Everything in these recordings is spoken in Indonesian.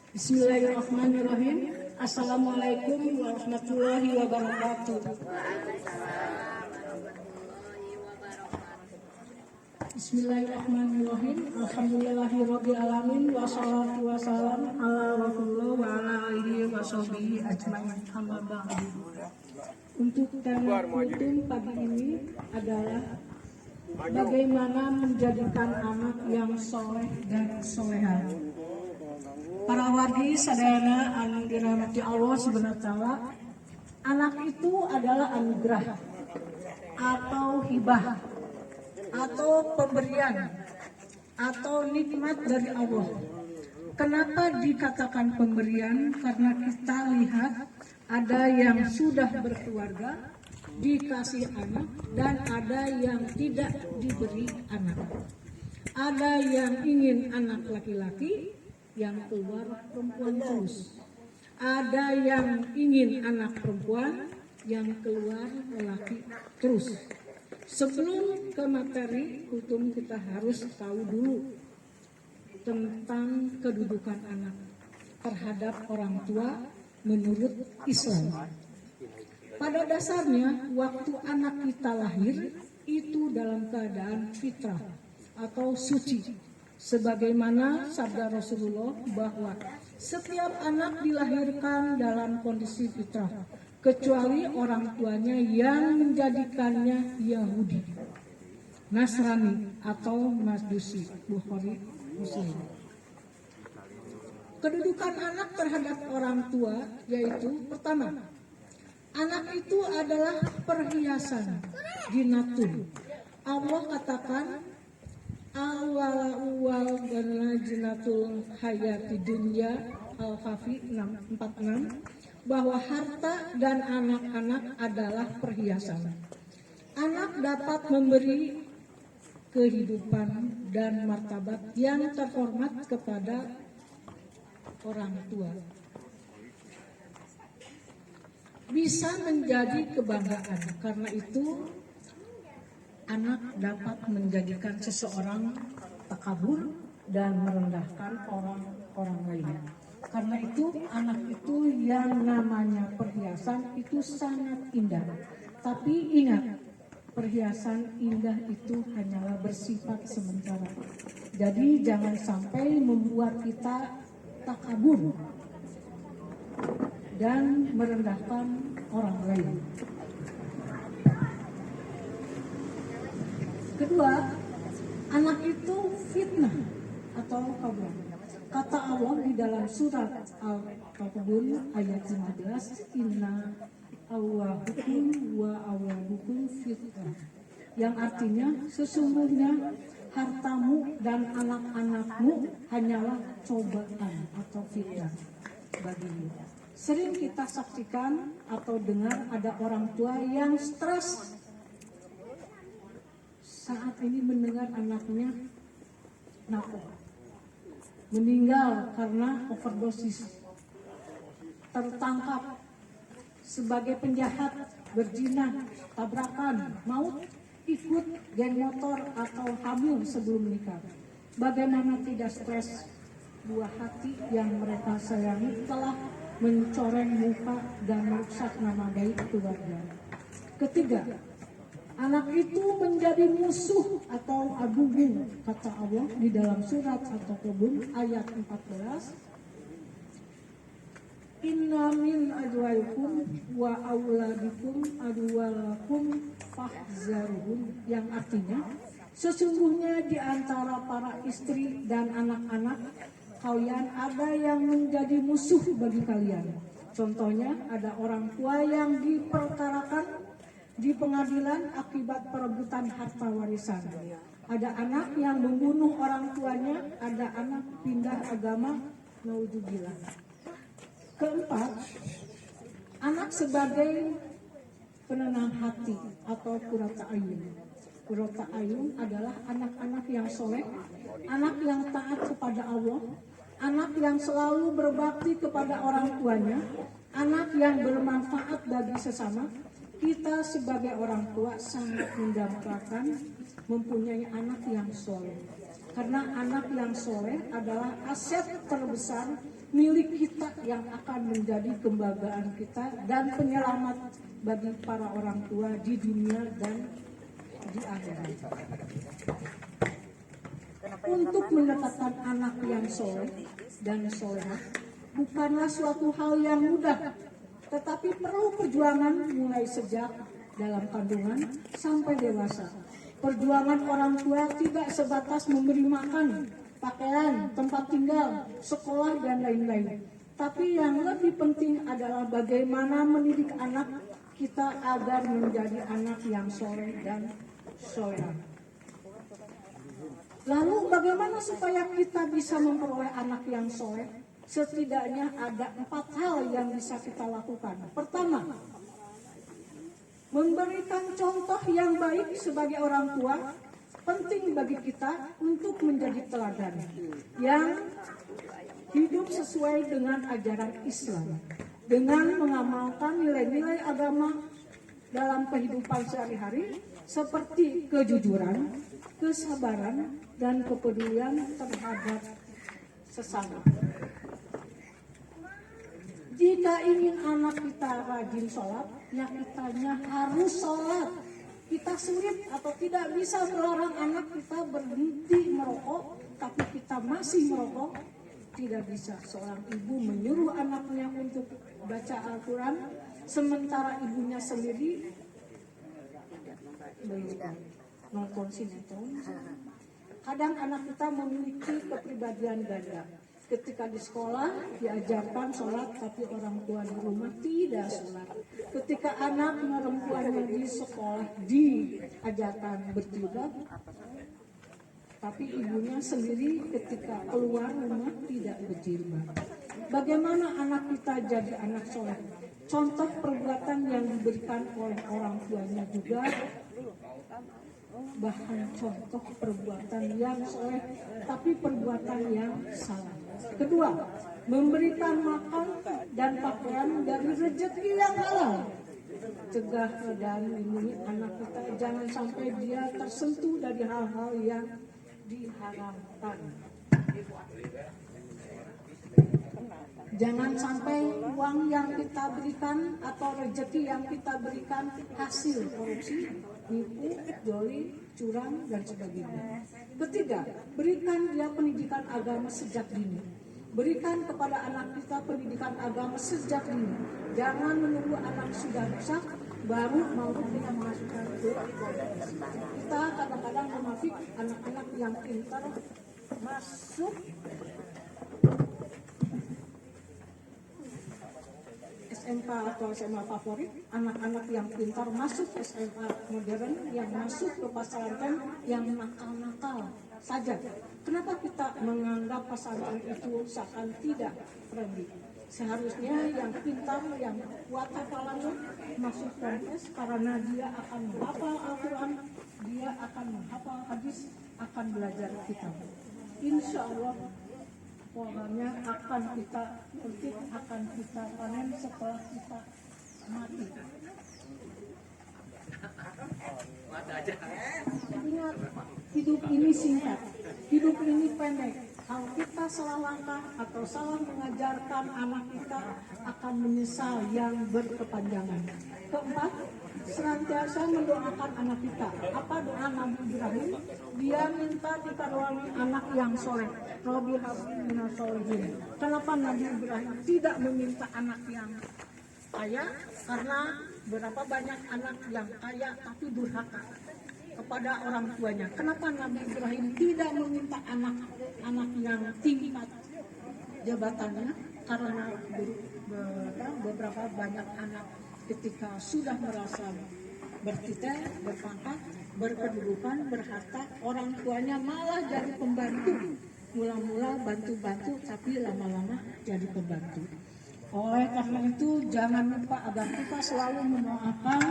Bismillahirrahmanirrahim. Assalamualaikum warahmatullahi wabarakatuh. Bismillahirrahmanirrahim. Alhamdulillahirabbil alamin wassalatu wassalam ala Rasulillah wa ala alihi washabihi ajmain. Amma ba'du. Untuk tema kultum pagi ini adalah bagaimana menjadikan anak yang soleh dan solehah. Para wargi sadayana anu dirahmati Allah Subhanahu wa taala, anak itu adalah anugerah atau hibah atau pemberian atau nikmat dari Allah. Kenapa dikatakan pemberian? Karena kita lihat ada yang sudah berkeluarga dikasih anak dan ada yang tidak diberi anak. Ada yang ingin anak laki-laki yang keluar perempuan terus. Ada yang ingin anak perempuan yang keluar lelaki terus. Sebelum ke materi hukum, kita harus tahu dulu tentang kedudukan anak terhadap orang tua menurut Islam. Pada dasarnya, waktu anak kita lahir itu dalam keadaan fitrah atau suci. Sebagaimana sabda Rasulullah bahwa setiap anak dilahirkan dalam kondisi fitrah, kecuali orang tuanya yang menjadikannya Yahudi, Nasrani atau Majusi. Bukhari Muslim. Kedudukan anak terhadap orang tua yaitu pertama, anak itu adalah perhiasan, jinatun. Allah katakan awal jinatul hayati dunya Al-Kafi 646 bahwa harta dan anak-anak adalah perhiasan. Anak dapat memberi kehidupan dan martabat yang terhormat kepada orang tua. Bisa menjadi kebanggaan, karena itu anak dapat menjadikan seseorang takabur dan merendahkan orang lainnya. Karena itu anak itu yang namanya perhiasan itu sangat indah. Tapi ingat, perhiasan indah itu hanyalah bersifat sementara. Jadi jangan sampai membuat kita takabur dan merendahkan orang lain. Kedua, anak itu fitnah atau kabur. Kata Allah di dalam surat Al-Kabun ayat 15, Inna awwahukum wa awwahukum fitnah. Yang artinya sesungguhnya hartamu dan anak-anakmu hanyalah cobaan atau fitnah bagimu. Sering kita saksikan atau dengar ada orang tua yang stres saat ini mendengar anaknya meninggal karena overdosis, tertangkap sebagai penjahat, berzina, tabrakan, maut, ikut geng motor atau hamil sebelum menikah. Bagaimana tidak stres? Buah hati yang mereka sayangi telah mencoreng muka dan merusak nama baik keluarga. Ketiga, anak itu menjadi musuh atau adugu, kata Allah di dalam surat At-Takabun ayat 14. Inna min ajwaikum wa auladikum adwalakum fahzaruhum, yang artinya sesungguhnya di antara para istri dan anak-anak kalian ada yang menjadi musuh bagi kalian. Contohnya ada orang tua yang diperkarakan di pengadilan akibat perebutan harta warisan. Ada anak yang membunuh orang tuanya, ada anak pindah agama, naudzubillah. Keempat, anak sebagai penenang hati atau qurrata ayun. Qurrata ayun adalah anak-anak yang soleh, anak yang taat kepada Allah, anak yang selalu berbakti kepada orang tuanya, anak yang bermanfaat bagi sesama. Kita sebagai orang tua sangat mendambakan mempunyai anak yang soleh. Karena anak yang soleh adalah aset terbesar milik kita yang akan menjadi kebanggaan kita dan penyelamat bagi para orang tua di dunia dan di akhirat. Untuk mendapatkan anak yang soleh dan solehah bukanlah suatu hal yang mudah, tetapi perlu perjuangan mulai sejak dalam kandungan sampai dewasa. Perjuangan orang tua tidak sebatas memberi makan, pakaian, tempat tinggal, sekolah, dan lain-lain. Tapi yang lebih penting adalah bagaimana mendidik anak kita agar menjadi anak yang soleh dan solehah. Lalu bagaimana supaya kita bisa memperoleh anak yang soleh? Setidaknya ada 4 hal yang bisa kita lakukan. Pertama, memberikan contoh yang baik sebagai orang tua. Penting bagi kita untuk menjadi teladan yang hidup sesuai dengan ajaran Islam, dengan mengamalkan nilai-nilai agama dalam kehidupan sehari-hari seperti kejujuran, kesabaran, dan kepedulian terhadap sesama. Jika ingin anak kita rajin sholat, ya kitanya harus sholat. Kita sulit atau tidak bisa melarang anak kita berhenti merokok, tapi kita masih merokok. Tidak bisa seorang ibu menyuruh anaknya untuk baca Al-Quran, sementara ibunya sendiri nonton sinetron. Kadang anak kita memiliki kepribadian ganda. Ketika di sekolah diajarkan sholat, tapi orang tua di rumah tidak sholat. Ketika anak perempuannya di sekolah diajarkan berjilbab, tapi ibunya sendiri ketika keluar rumah tidak berjilbab. Bagaimana anak kita jadi anak soleh? Contoh perbuatan yang diberikan oleh orang tuanya juga bahkan contoh perbuatan yang soleh, tapi perbuatan yang salah. Kedua, memberikan makan dan pakaian dari rezeki yang halal. Cegah dan lindungi anak kita jangan sampai dia tersentuh dari hal-hal yang diharamkan. Jangan sampai uang yang kita berikan atau rezeki yang kita berikan hasil korupsi, nipu, joli, curang, dan sebagainya. Ketiga, berikan dia pendidikan agama sejak dini. Berikan kepada anak kita pendidikan agama sejak dini. Jangan menunggu anak sudah rusak baru mau kita masukkan ke kita. Kadang-kadang menafik anak-anak yang pintar masuk SMK atau SMA favorit, anak-anak yang pintar masuk SMA modern, yang masuk ke pesantren yang nakal-nakal saja. Kenapa kita menganggap pesantren itu seakan tidak friendly? Seharusnya yang pintar, yang kuat hafalannya masuk PNS karena dia akan menghafal Al-Quran, dia akan menghafal hadis, akan belajar kitab. Insya Allah pohonnya akan kita petik, akan kita panen setelah kita mati. Ingat, hidup ini singkat, hidup ini pendek. Kalau kita salah langkah atau salah mengajarkan anak kita akan menyesal yang berkepanjangan. Keempat, senantiasa mendoakan anak kita. Apa doa Nabi Ibrahim? Dia minta dikaruniai anak yang soleh. Rabbi habli minas solihin. Kenapa Nabi Ibrahim tidak meminta anak yang kaya? Karena berapa banyak anak yang kaya tapi durhaka kepada orang tuanya. Kenapa Nabi Ibrahim tidak meminta anak yang tingkat jabatannya? Karena beberapa banyak anak ketika sudah merasa bertitel, berpangkat, berkedudukan, berharta, orang tuanya malah jadi pembantu. Mula-mula bantu-bantu, tapi lama-lama jadi pembantu. Oleh karena itu, jangan lupa agar kita selalu mendoakan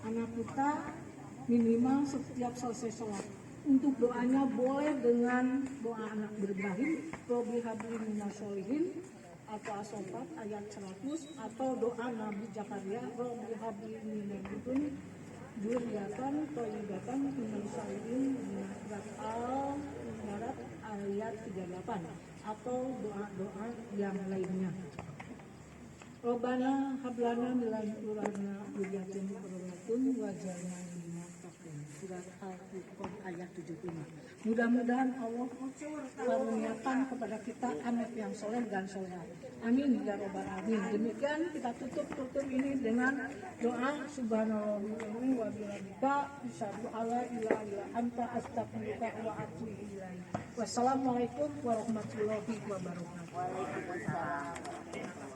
anak kita minimal setiap selesai sholat. Untuk doanya boleh dengan doa anak Ibrahim, Rabbi habli minas solihin, atau As-Saffat ayat 100, atau doa Nabi Zakaria, Rabbi habli minas solihin, dzurriyyatan thayyibatan minal salihin, surat Al-Imran ayat 38 atau doa-doa yang lainnya. Robbana hablana min ladunka dzurriyyatan qurratan waj'alna lil muttaqin. Surat Al-Furqan ayat 75. Mudah-mudahan Allah karuniakan kepada kita anak yang soleh dan soleha. Amin ya robbal alamin. Demikian kita tutup ini dengan doa subhanallah wa bihamdika asyhadu alla ilaha illa anta astaghfiruka wa atubu ilaik. Wassalamualaikum warahmatullahi wabarakatuh. Waalaikumsalam.